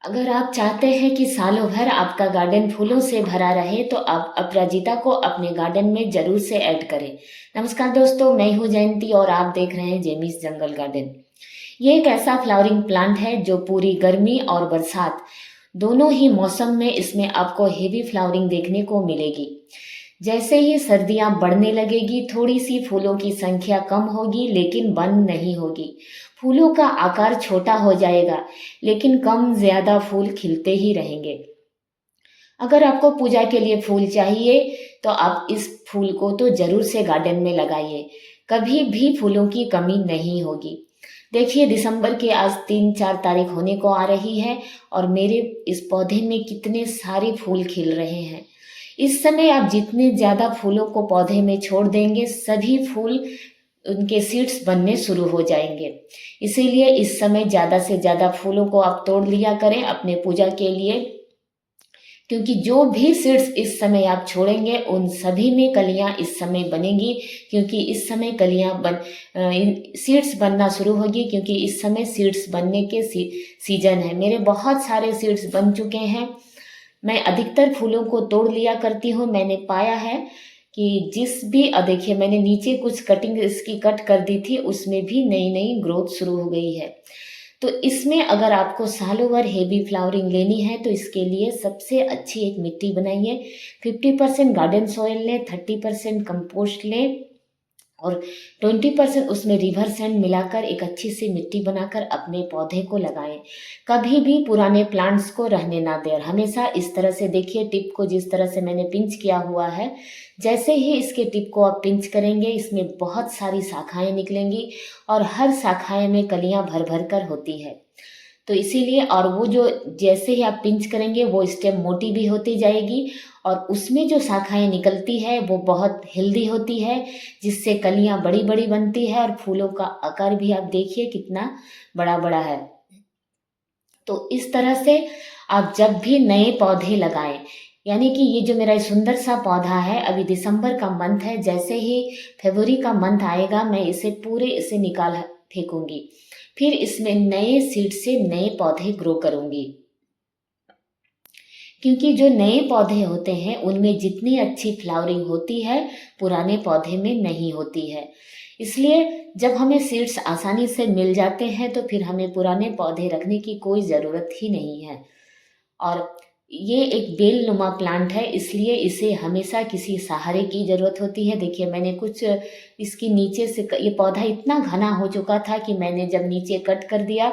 अगर आप चाहते हैं कि सालों भर आपका गार्डन फूलों से भरा रहे तो आप अपराजिता को अपने गार्डन में जरूर से ऐड करें। नमस्कार दोस्तों, मैं हूं जयंती और आप देख रहे हैं जेमीस जंगल गार्डन। ये एक ऐसा फ्लावरिंग प्लांट है जो पूरी गर्मी और बरसात दोनों ही मौसम में इसमें आपको हेवी फ्लावरिंग देखने को मिलेगी। जैसे ही सर्दियां बढ़ने लगेगी थोड़ी सी फूलों की संख्या कम होगी लेकिन बंद नहीं होगी। फूलों का आकार छोटा हो जाएगा लेकिन कम ज्यादा फूल खिलते ही रहेंगे। अगर आपको पूजा के लिए फूल चाहिए तो आप इस फूल को तो जरूर से गार्डन में लगाइए। कभी भी फूलों की कमी नहीं होगी। देखिए, दिसंबर के आज 3-4 तारीख होने को आ रही है और मेरे इस पौधे में कितने सारे फूल खिल रहे हैं। इस समय आप जितने ज्यादा फूलों को पौधे में छोड़ देंगे सभी फूल उनके सीड्स बनने शुरू हो जाएंगे। इसीलिए इस समय ज्यादा से ज्यादा फूलों को आप तोड़ लिया करें अपने पूजा के लिए, क्योंकि जो भी सीड्स इस समय आप छोड़ेंगे उन सभी में कलियां इस समय बनेंगी। क्योंकि इस समय सीड्स बनना शुरू होगी, क्योंकि इस समय सीड्स बनने के सीजन है। मेरे बहुत सारे सीड्स बन चुके हैं। मैं अधिकतर फूलों को तोड़ लिया करती हूँ। मैंने पाया है कि देखिए, मैंने नीचे कुछ कटिंग इसकी कट कर दी थी, उसमें भी नई नई ग्रोथ शुरू हो गई है। तो इसमें अगर आपको सालों भर हेवी फ्लावरिंग लेनी है तो इसके लिए सबसे अच्छी एक मिट्टी बनाइए। 50% गार्डन सॉइल लें, 30% कंपोस्ट लें और 20% उसमें रिवर सैंड मिलाकर एक अच्छी सी मिट्टी बनाकर अपने पौधे को लगाएं। कभी भी पुराने प्लांट्स को रहने ना दें। हमेशा इस तरह से देखिए, टिप को जिस तरह से मैंने पिंच किया हुआ है, जैसे ही इसके टिप को आप पिंच करेंगे इसमें बहुत सारी शाखाएं निकलेंगी और हर शाखाएं में कलियां भर भर कर होती है। तो इसीलिए, और वो जो जैसे ही आप पिंच करेंगे वो स्टेम मोटी भी होती जाएगी और उसमें जो शाखाएं निकलती है वो बहुत हेल्दी होती है, जिससे कलियां बड़ी बड़ी बनती है और फूलों का आकार भी आप देखिए कितना बड़ा बड़ा है। तो इस तरह से आप जब भी नए पौधे लगाएं, यानी कि ये जो मेरा सुंदर सा पौधा है, अभी दिसंबर का मंथ है, जैसे ही फरवरी का मंथ आएगा मैं इसे निकाल फेंकूंगी। फिर इसमें नए सीड से नए पौधे ग्रो करूंगी। क्योंकि जो नए पौधे होते हैं उनमें जितनी अच्छी फ्लावरिंग होती है पुराने पौधे में नहीं होती है। इसलिए जब हमें सीड्स आसानी से मिल जाते हैं तो फिर हमें पुराने पौधे रखने की कोई ज़रूरत ही नहीं है। और ये एक बेल नुमा प्लांट है, इसलिए इसे हमेशा किसी सहारे की ज़रूरत होती है। देखिए, मैंने कुछ इसकी नीचे से ये पौधा इतना घना हो चुका था कि मैंने जब नीचे कट कर दिया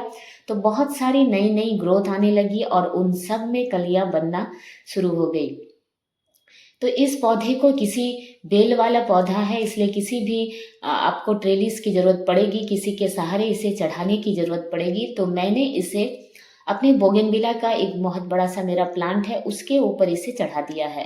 तो बहुत सारी नई नई ग्रोथ आने लगी और उन सब में कलियां बनना शुरू हो गई। तो इस पौधे को बेल वाला पौधा है, इसलिए किसी भी आपको ट्रेलिस की ज़रूरत पड़ेगी, किसी के सहारे इसे चढ़ाने की ज़रूरत पड़ेगी। तो मैंने इसे अपने बोगनविला का एक बहुत बड़ा सा मेरा प्लांट है उसके ऊपर इसे चढ़ा दिया है।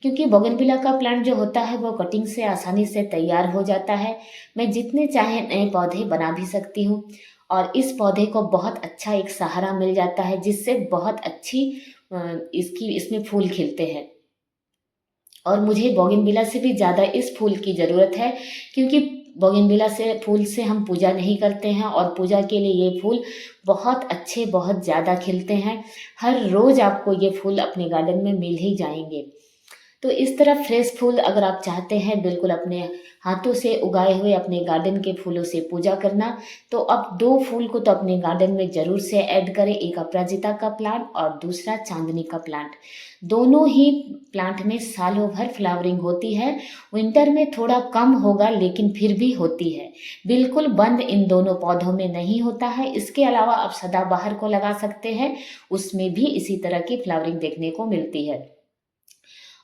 क्योंकि बोगनविला का प्लांट जो होता है वो कटिंग से आसानी से तैयार हो जाता है। मैं जितने चाहे नए पौधे बना भी सकती हूँ और इस पौधे को बहुत अच्छा एक सहारा मिल जाता है, जिससे बहुत अच्छी इसमें फूल खिलते हैं। और मुझे बोगनविला से भी ज़्यादा इस फूल की ज़रूरत है, क्योंकि बोगनविला से फूल से हम पूजा नहीं करते हैं और पूजा के लिए ये फूल बहुत अच्छे बहुत ज़्यादा खिलते हैं। हर रोज़ आपको ये फूल अपने गार्डन में मिल ही जाएंगे। तो इस तरह फ्रेश फूल अगर आप चाहते हैं बिल्कुल अपने हाथों से उगाए हुए अपने गार्डन के फूलों से पूजा करना, तो अब दो फूल को तो अपने गार्डन में जरूर से ऐड करें। एक अपराजिता का प्लांट और दूसरा चांदनी का प्लांट। दोनों ही प्लांट में सालों भर फ्लावरिंग होती है। विंटर में थोड़ा कम होगा लेकिन फिर भी होती है। बिल्कुल बंद इन दोनों पौधों में नहीं होता है। इसके अलावा आप सदाबहार को लगा सकते हैं, उसमें भी इसी तरह की फ्लावरिंग देखने को मिलती है।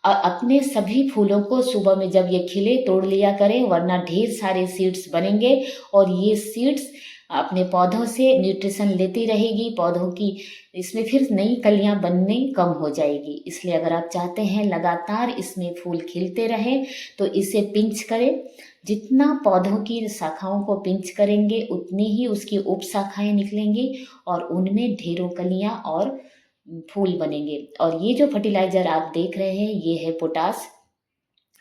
और अपने सभी फूलों को सुबह में जब ये खिले तोड़ लिया करें, वरना ढेर सारे सीड्स बनेंगे और ये सीड्स अपने पौधों से न्यूट्रिशन लेती रहेगी। पौधों की इसमें फिर नई कलियां बनने कम हो जाएगी। इसलिए अगर आप चाहते हैं लगातार इसमें फूल खिलते रहें तो इसे पिंच करें। जितना पौधों की शाखाओं को पिंच करेंगे उतनी ही उसकी उप शाखाएं निकलेंगी और उनमें ढेरों कलियां और फूल बनेंगे। और ये जो फर्टिलाइजर आप देख रहे हैं ये है पोटास।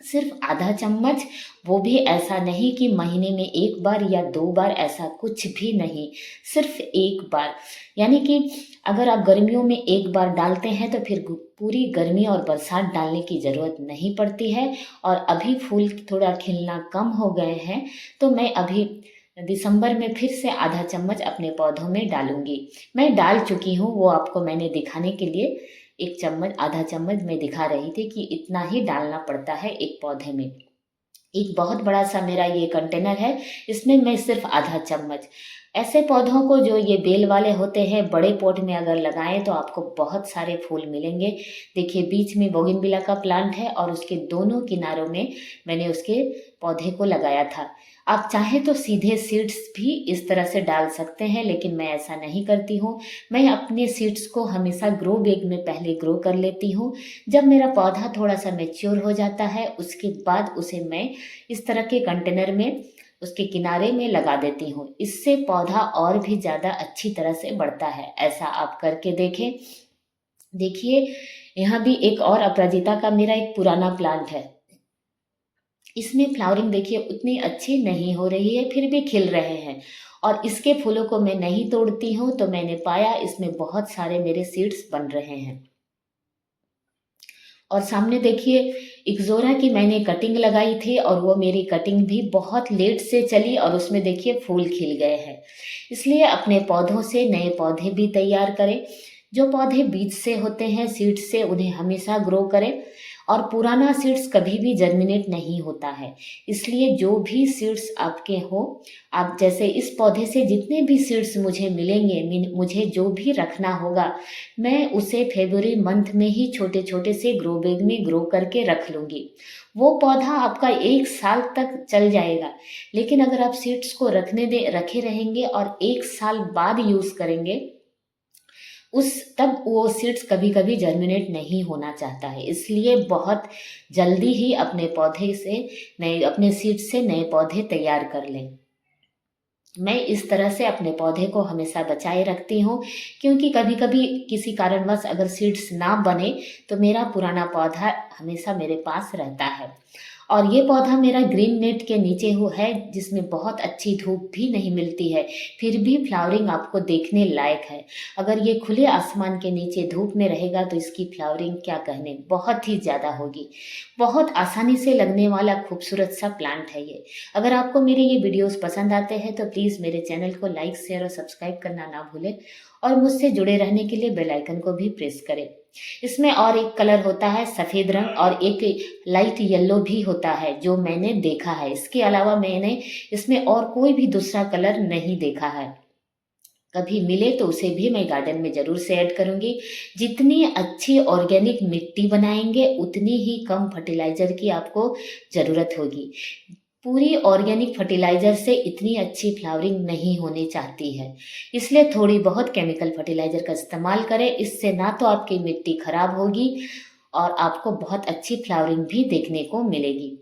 सिर्फ आधा चम्मच, वो भी ऐसा नहीं कि महीने में 1 बार या 2 बार, ऐसा कुछ भी नहीं, सिर्फ 1 बार। यानी कि अगर आप गर्मियों में 1 बार डालते हैं तो फिर पूरी गर्मी और बरसात डालने की ज़रूरत नहीं पड़ती है। और अभी फूल थोड़ा खिलना कम हो गए हैं, तो मैं अभी दिसंबर में फिर से आधा चम्मच अपने पौधों में डालूंगी। मैं डाल चुकी हूँ, वो आपको मैंने दिखाने के लिए 1 चम्मच, आधा चम्मच मैं दिखा रही थी कि इतना ही डालना पड़ता है एक पौधे में। एक बहुत बड़ा सा मेरा ये कंटेनर है, इसमें मैं सिर्फ आधा चम्मच। ऐसे पौधों को जो ये बेल वाले होते हैं, बड़े पॉट में अगर लगाएं तो आपको बहुत सारे फूल मिलेंगे। देखिए बीच में बोगनविला का प्लांट है और उसके दोनों किनारों में मैंने उसके पौधे को लगाया था। आप चाहें तो सीधे सीड्स भी इस तरह से डाल सकते हैं, लेकिन मैं ऐसा नहीं करती हूँ। मैं अपने सीड्स को हमेशा ग्रो बैग में पहले ग्रो कर लेती हूँ। जब मेरा पौधा थोड़ा सा मैच्योर हो जाता है, उसके बाद उसे मैं इस तरह के कंटेनर में उसके किनारे में लगा देती हूँ। इससे पौधा और भी ज़्यादा अच्छी तरह से बढ़ता है। ऐसा आप करके देखें। देखिए यहाँ भी एक और अपराजिता का मेरा एक पुराना प्लांट है। इसमें फ्लावरिंग देखिए उतनी अच्छी नहीं हो रही है, फिर भी खिल रहे हैं। और इसके फूलों को मैं नहीं तोड़ती हूँ, तो मैंने पाया इसमें बहुत सारे मेरे सीड्स बन रहे हैं। और सामने देखिए इक्ज़ोरा की मैंने कटिंग लगाई थी और वो मेरी कटिंग भी बहुत लेट से चली और उसमें देखिए फूल खिल गए हैं। इसलिए अपने पौधों से नए पौधे भी तैयार करें। जो पौधे बीज से होते हैं, सीड से, उन्हें हमेशा ग्रो करें। और पुराना सीड्स कभी भी जर्मिनेट नहीं होता है। इसलिए जो भी सीड्स आपके हो, आप जैसे इस पौधे से जितने भी सीड्स मुझे मिलेंगे, मुझे जो भी रखना होगा, मैं उसे फरवरी मंथ में ही छोटे छोटे से ग्रो बैग में ग्रो करके रख लूँगी। वो पौधा आपका 1 साल तक चल जाएगा। लेकिन अगर आप सीड्स को रखे रहेंगे और 1 साल बाद यूज़ करेंगे, तब वो सीड्स कभी कभी जर्मिनेट नहीं होना चाहता है। इसलिए बहुत जल्दी ही अपने सीड से नए पौधे तैयार कर लें। मैं इस तरह से अपने पौधे को हमेशा बचाए रखती हूँ, क्योंकि कभी कभी किसी कारणवश अगर सीड्स ना बने तो मेरा पुराना पौधा हमेशा मेरे पास रहता है। और ये पौधा मेरा ग्रीन नेट के नीचे है, जिसमें बहुत अच्छी धूप भी नहीं मिलती है, फिर भी फ्लावरिंग आपको देखने लायक है। अगर ये खुले आसमान के नीचे धूप में रहेगा तो इसकी फ्लावरिंग क्या कहने, बहुत ही ज़्यादा होगी। बहुत आसानी से लगने वाला खूबसूरत सा प्लांट है ये। अगर आपको मेरे ये वीडियोस पसंद आते हैं तो प्लीज़ मेरे चैनल को लाइक, शेयर और सब्सक्राइब करना ना भूलें। और मुझसे जुड़े रहने के लिए बेल आइकन को भी प्रेस करें। इसमें और एक कलर होता है सफ़ेद रंग, और एक लाइट येलो भी होता है जो मैंने देखा है। इसके अलावा मैंने इसमें और कोई भी दूसरा कलर नहीं देखा है। कभी मिले तो उसे भी मैं गार्डन में ज़रूर से ऐड करूँगी। जितनी अच्छी ऑर्गेनिक मिट्टी बनाएंगे, उतनी ही कम फर्टिलाइज़र की आपको ज़रूरत होगी। पूरी ऑर्गेनिक फर्टिलाइज़र से इतनी अच्छी फ्लावरिंग नहीं होनी चाहती है। इसलिए थोड़ी बहुत केमिकल फर्टिलाइज़र का इस्तेमाल करें। इससे ना तो आपकी मिट्टी खराब होगी और आपको बहुत अच्छी फ्लावरिंग भी देखने को मिलेगी।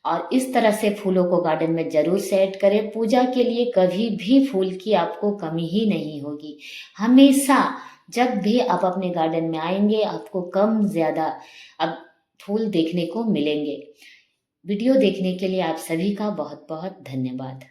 और इस तरह से फूलों को गार्डन में ज़रूर से ऐड करें। पूजा के लिए कभी भी फूल की आपको कमी ही नहीं होगी। हमेशा जब भी आप अपने गार्डन में आएंगे, आपको कम ज़्यादा अब फूल देखने को मिलेंगे। वीडियो देखने के लिए आप सभी का बहुत बहुत धन्यवाद।